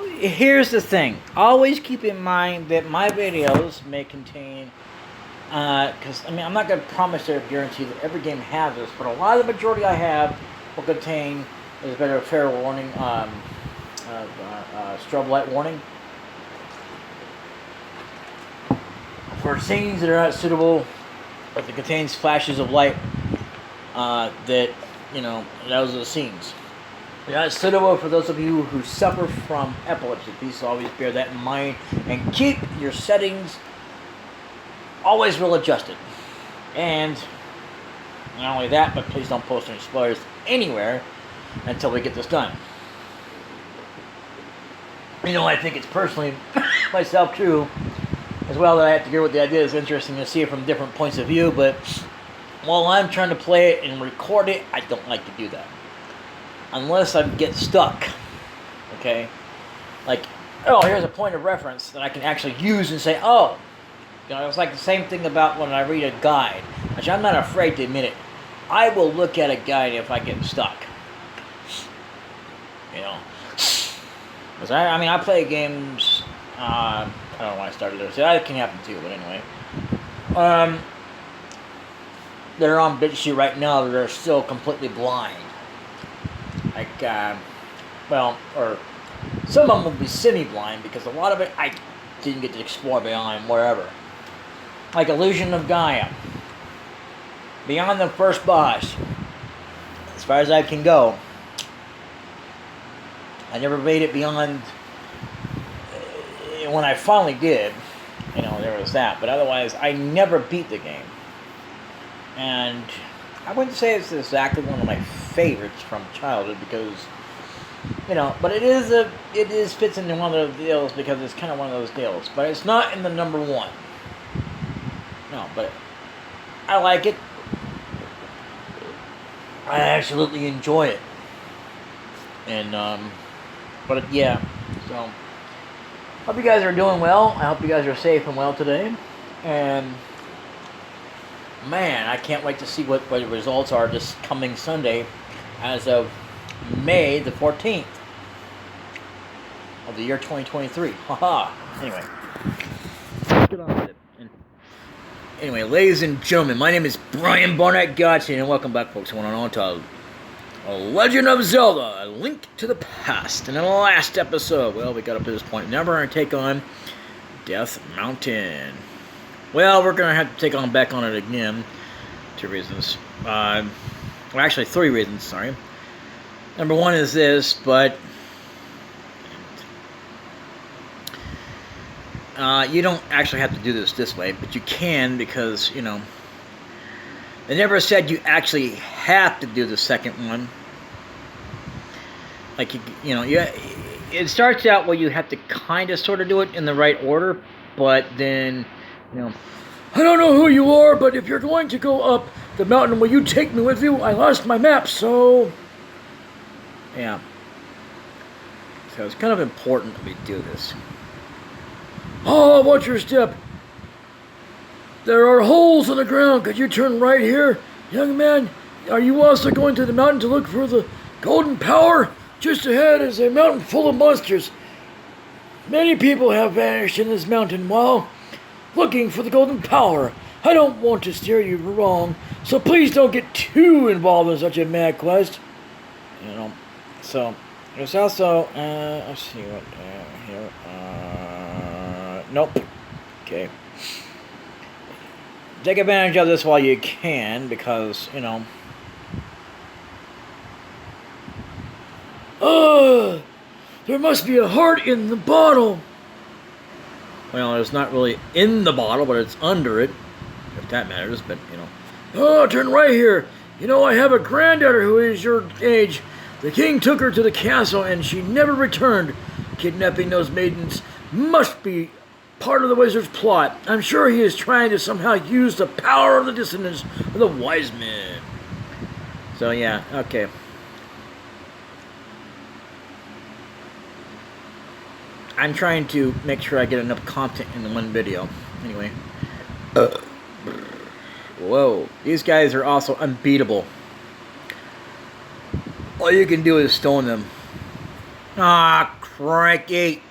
Here's the thing. Always keep in mind that my videos may contain, because I'm not going to promise or guarantee that every game has this, but a lot of the majority I have will contain, is better, a fair warning, strobe light warning for scenes that are not suitable, but that contains flashes of light. Those are the scenes. Yeah, it's suitable for those of you who suffer from epilepsy. Please always bear that in mind and keep your settings always well adjusted. And not only that, but please don't post any spoilers anywhere until we get this done. I think it's personally myself true as well that I have to hear what the idea is. Interesting to see it from different points of view, but while I'm trying to play it and record it, I don't like to do that. Unless I get stuck, okay? Here's a point of reference that I can actually use and say, it's like the same thing about when I read a guide, which I'm not afraid to admit it. I will look at a guide if I get stuck. Because I play games, I don't know why I started there, so that can happen too, but anyway. They're on BitChute right now that are still completely blind. Or some of them will be semi-blind because a lot of it I didn't get to explore beyond wherever. Like Illusion of Gaia. Beyond the first boss, as far as I can go, I never made it beyond, when I finally did, there was that. But otherwise, I never beat the game. And I wouldn't say it's exactly one of my favorites from childhood because, but it fits into one of those deals because it's kind of one of those deals. But it's not in the number one. No, but I like it. I absolutely enjoy it. And, so, hope you guys are doing well. I hope you guys are safe and well today. And man, I can't wait to see what the results are this coming Sunday as of May the 14th of the year 2023. Haha. Anyway. Get on with it. Anyway, ladies and gentlemen, my name is Brian Barnett Godson, and welcome back, folks, on to A Legend of Zelda, A Link to the Past. And in the last episode, we got up to this point. Now we're going to take on Death Mountain. Well, we're going to have to take back on it again. 2 reasons. Actually, 3 reasons, sorry. Number 1 is this, but you don't actually have to do this way, but you can because, they never said you actually have to do the second one. It starts out where you have to kind of sort of do it in the right order, but then, I don't know who you are, but if you're going to go up the mountain, will you take me with you? I lost my map, so yeah. So it's kind of important that we do this. Oh, watch your step. There are holes in the ground. Could you turn right here? Young man, are you also going to the mountain to look for the golden power? Just ahead is a mountain full of monsters. Many people have vanished in this mountain while looking for the golden power. I don't want to steer you wrong, so please don't get too involved in such a mad quest. So there's also, let's see what, here, nope, okay. Take advantage of this while you can, because, there must be a heart in the bottle. Well, it's not really in the bottle, but it's under it, if that matters, but, Oh, turn right here. I have a granddaughter who is your age. The king took her to the castle, and she never returned. Kidnapping those maidens must be part of the wizard's plot. I'm sure he is trying to somehow use the power of the dissonance of the wise men. So, yeah, okay. I'm trying to make sure I get enough content in the one video. Anyway. Whoa. These guys are also unbeatable. All you can do is stone them. Ah, crikey.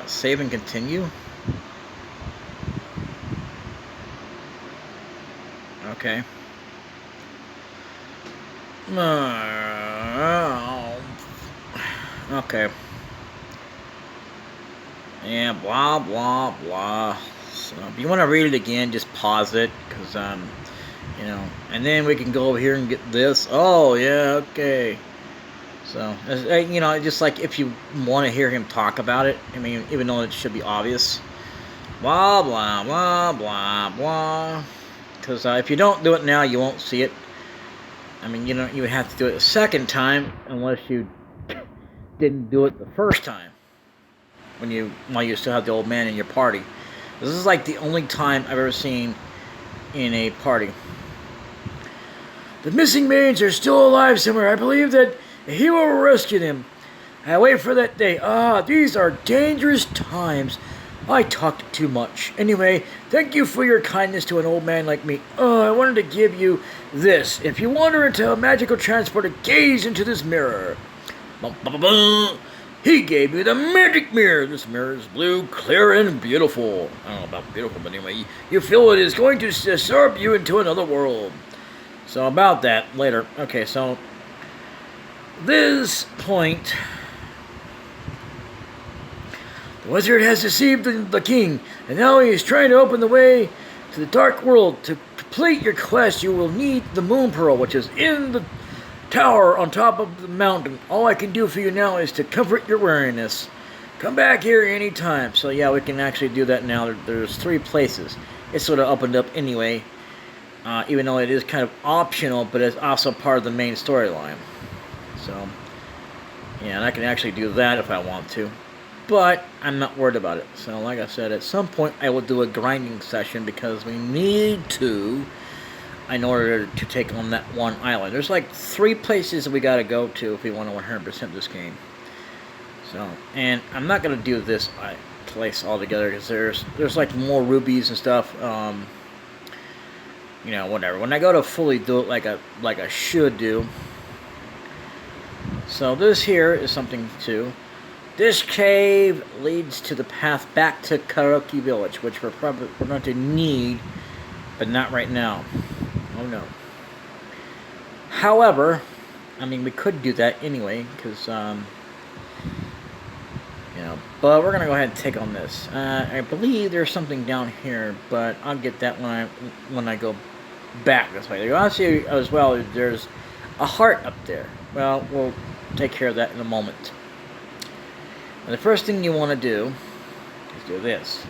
Save and continue. Okay. Okay. Yeah, blah, blah, blah. So if you want to read it again, just pause it, because, you know, and then we can go over here and get this. Oh, yeah, okay. So, you know, just like if you want to hear him talk about it, I mean, even though it should be obvious. Blah, blah, blah, blah, blah. Because if you don't do it now, you won't see it. I mean, you know, you would have to do it a second time, unless you didn't do it the first time. While you still have the old man in your party. This is like the only time I've ever seen in a party. The missing maids are still alive somewhere. I believe that a hero will rescue them. I wait for that day. These are dangerous times. I talked too much. Anyway, thank you for your kindness to an old man like me. I wanted to give you this. If you wander into a magical transporter, gaze into this mirror. He gave me the magic mirror. This mirror is blue, clear, and beautiful. I don't know about beautiful, but anyway, you feel it is going to absorb you into another world. So about that, later. Okay, so this point, the wizard has deceived the king, and now he is trying to open the way to the dark world. To complete your quest, you will need the moon pearl, which is in the tower on top of the mountain. All I can do for you now is to comfort your weariness. Come back here anytime. So yeah, we can actually do that now. There's 3 places. It's sort of opened up anyway, even though it is kind of optional, but it's also part of the main storyline. So yeah, and I can actually do that if I want to, but I'm not worried about it. So like I said, at some point I will do a grinding session, because we need to, in order to take on that one island. There's like 3 places that we gotta go to if we want to 100% this game. So, and I'm not gonna do this place altogether, because there's like more rubies and stuff. You know, whatever. When I go to fully do it like I should do. So this here is something too. This cave leads to the path back to Karaoke Village, which we're going to need, but not right now. Oh no. However, I mean, we could do that anyway, because, you know, but we're going to go ahead and take on this. I believe there's something down here, but I'll get that when I go back this way. You want to see as well, there's a heart up there. Well, we'll take care of that in a moment. And the first thing you want to do is do this.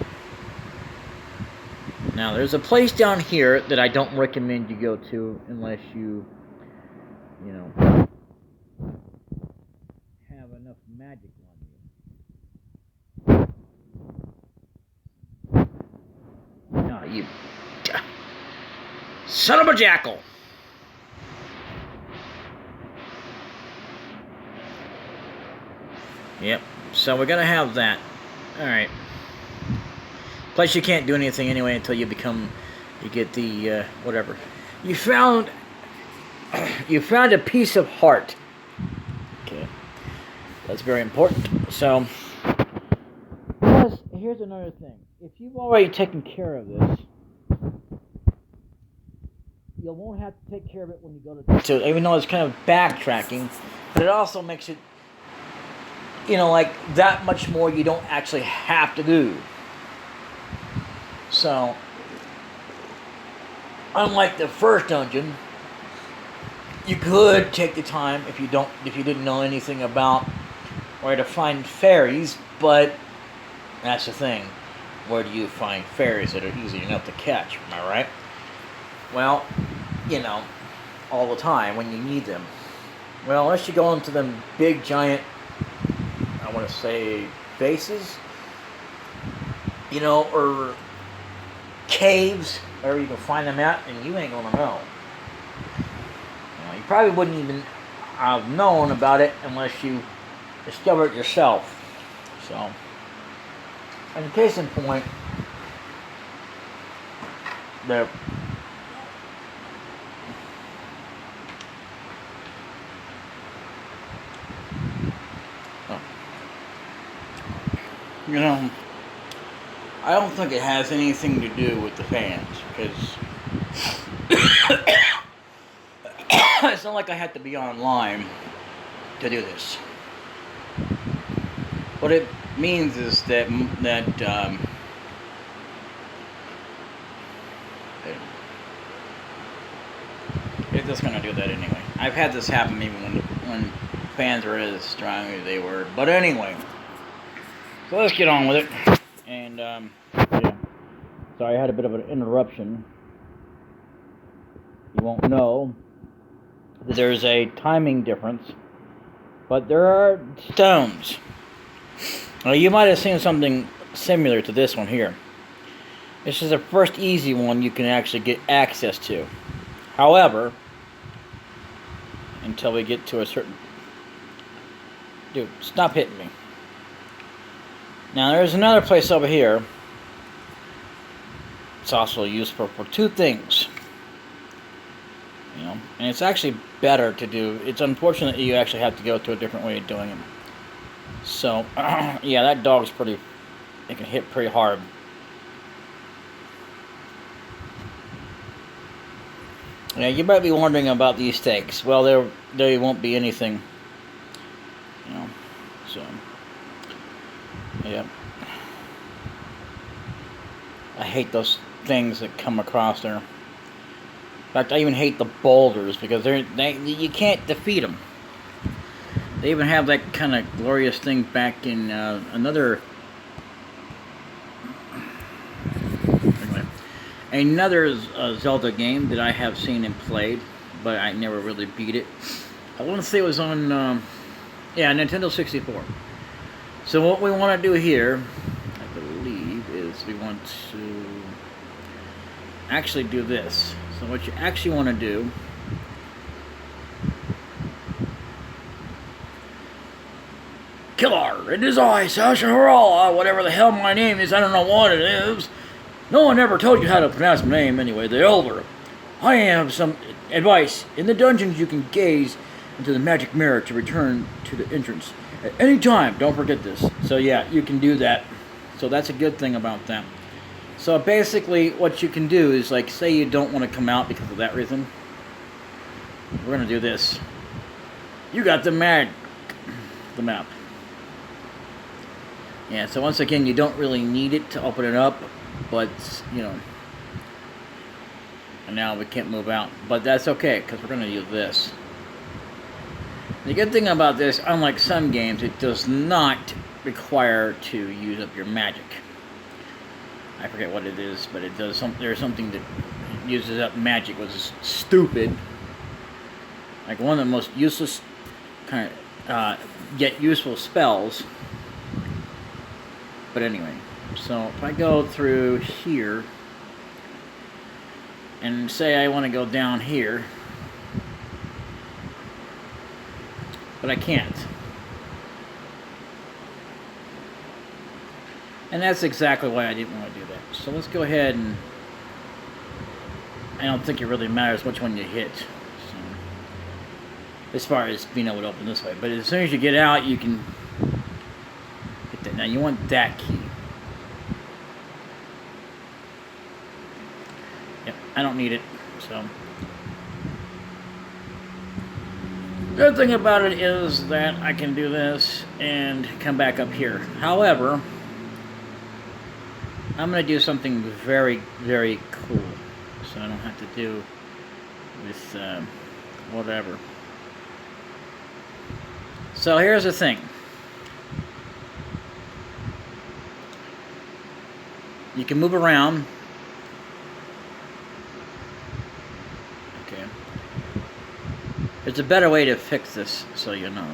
Now, there's a place down here that I don't recommend you go to unless you know, have enough magic on you. No, you son of a jackal! Yep, so we're gonna have that. Alright. Plus you can't do anything anyway until you get the, whatever. You found a piece of heart. Okay. That's very important. So, plus, here's another thing. If you've already taken care of this, you won't have to take care of it when you go to even though it's kind of backtracking, but it also makes it, you know, like that much more you don't actually have to do. So, unlike the first dungeon, you could take the time if you didn't know anything about where to find fairies, but that's the thing. Where do you find fairies that are easy enough to catch? Am I right? Well, you know, all the time when you need them. Well, unless you go into them big giant, I want to say, bases, you know, or caves, wherever you can find them at, and you ain't gonna know. You probably wouldn't even have known about it unless you discover it yourself. So, and case in point, You know, I don't think it has anything to do with the fans, because it's not like I had to be online to do this. What it means is that it's just gonna do that anyway. I've had this happen even when fans were as strong as they were. But anyway, so let's get on with it. And yeah, sorry I had a bit of an interruption. You won't know that there's a timing difference, but there are stones. Now you might have seen something similar to this one here. This is the first easy one you can actually get access to. However, until we get to a certain... Dude, stop hitting me. Now there's another place over here. It's also useful for two things. You know, and it's actually better to do. It's unfortunate that you actually have to go to a different way of doing it. So, yeah, that dog's pretty... It can hit pretty hard. Yeah, you might be wondering about these stakes. Well, there won't be anything, you know. So, yeah. I hate those things that come across there. In fact, I even hate the boulders because you can't defeat them. They even have that kind of glorious thing back in another Zelda game that I have seen and played, but I never really beat it. I want to say it was on, yeah, Nintendo 64. So what we want to do here, I believe, is we want to actually do this. So what you actually want to do Killer, it is I, Sasha Harala, whatever the hell my name is, I don't know what it is. No one ever told you how to pronounce my name anyway, the Elder. I have some advice. In the dungeons you can gaze into the magic mirror to return to the entrance at any time. Don't forget this. So yeah, you can do that. So that's a good thing about that. So basically what you can do is, like, say you don't want to come out because of that reason. We're going to do this. You got the map. Yeah, so once again, you don't really need it to open it up, but, you know, and now we can't move out, but that's okay, because we're going to use this. The good thing about this, unlike some games, it does not require to use up your magic. I forget what it is, but it does. There's something that uses up magic, which is stupid. Like one of the most useless, kind of, yet useful spells. But anyway, so if I go through here, and say I want to go down here, but I can't. And that's exactly why I didn't want to do that. So let's go ahead and... I don't think it really matters which one you hit. So, as far as being able to open this way. But as soon as you get out, you can hit that. Now you want that key. Yep, I don't need it. So, good thing about it is that I can do this and come back up here. However, I'm going to do something very, very cool, so I don't have to do with whatever. So here's the thing. You can move around. Okay. There's a better way to fix this, so you know.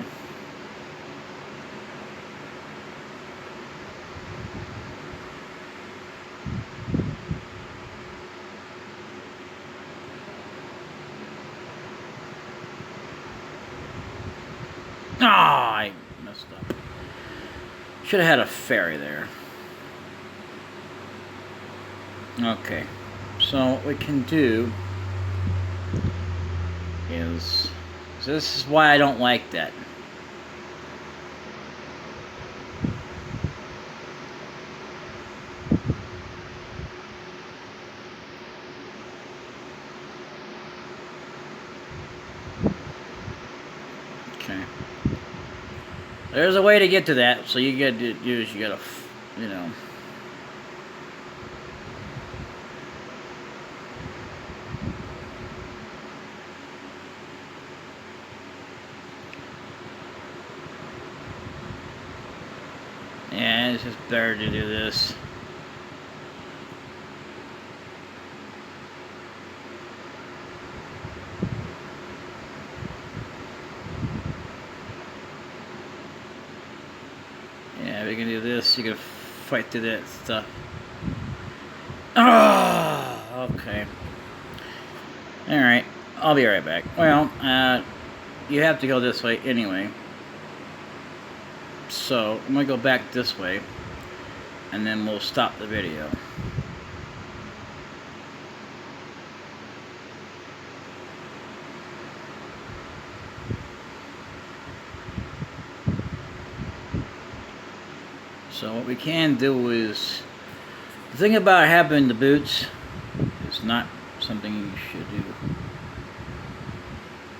Ah, I messed up. Should have had a fairy there. Okay, so what we can do is, this is why I don't like that. Okay. There's a way to get to that, so you gotta do is you gotta, you know. Yeah, it's just better to do this. Yeah, we can do this. You can fight through that stuff. Oh, okay. Alright, I'll be right back. Well, you have to go this way anyway. So, I'm going to go back this way, and then we'll stop the video. So what we can do is, the thing about having the boots is not something you should do.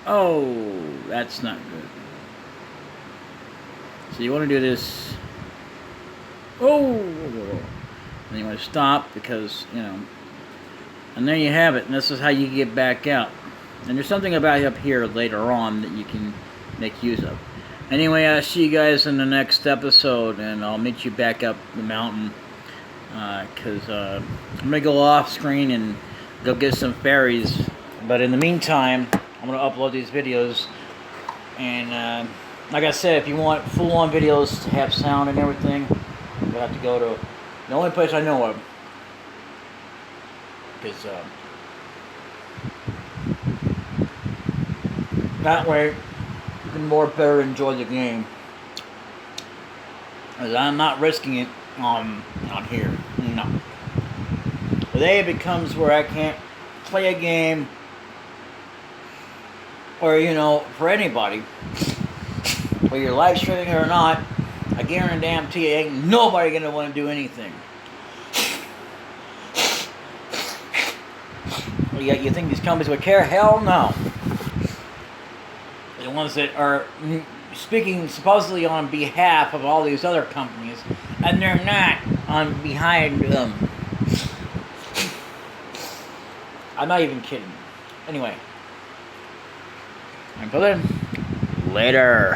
Oh, that's not good. So you want to do this. Oh, and you want to stop because, you know, and there you have it. And this is how you get back out. And there's something about up here later on that you can make use of. Anyway, I'll see you guys in the next episode, and I'll meet you back up the mountain. Because I'm going to go off screen and go get some fairies. But in the meantime, I'm going to upload these videos. And like I said, if you want full-on videos to have sound and everything, you'll have to go to the only place I know of. Because that way you can more better enjoy the game. Because I'm not risking it on here. No. But then it becomes where I can't play a game, or, you know, for anybody, whether you're live streaming or not, I guarantee you ain't nobody gonna want to do anything. You think these companies would care? Hell no. The ones that are speaking supposedly on behalf of all these other companies, and they're not on behind them. I'm not even kidding. Anyway, until then, later.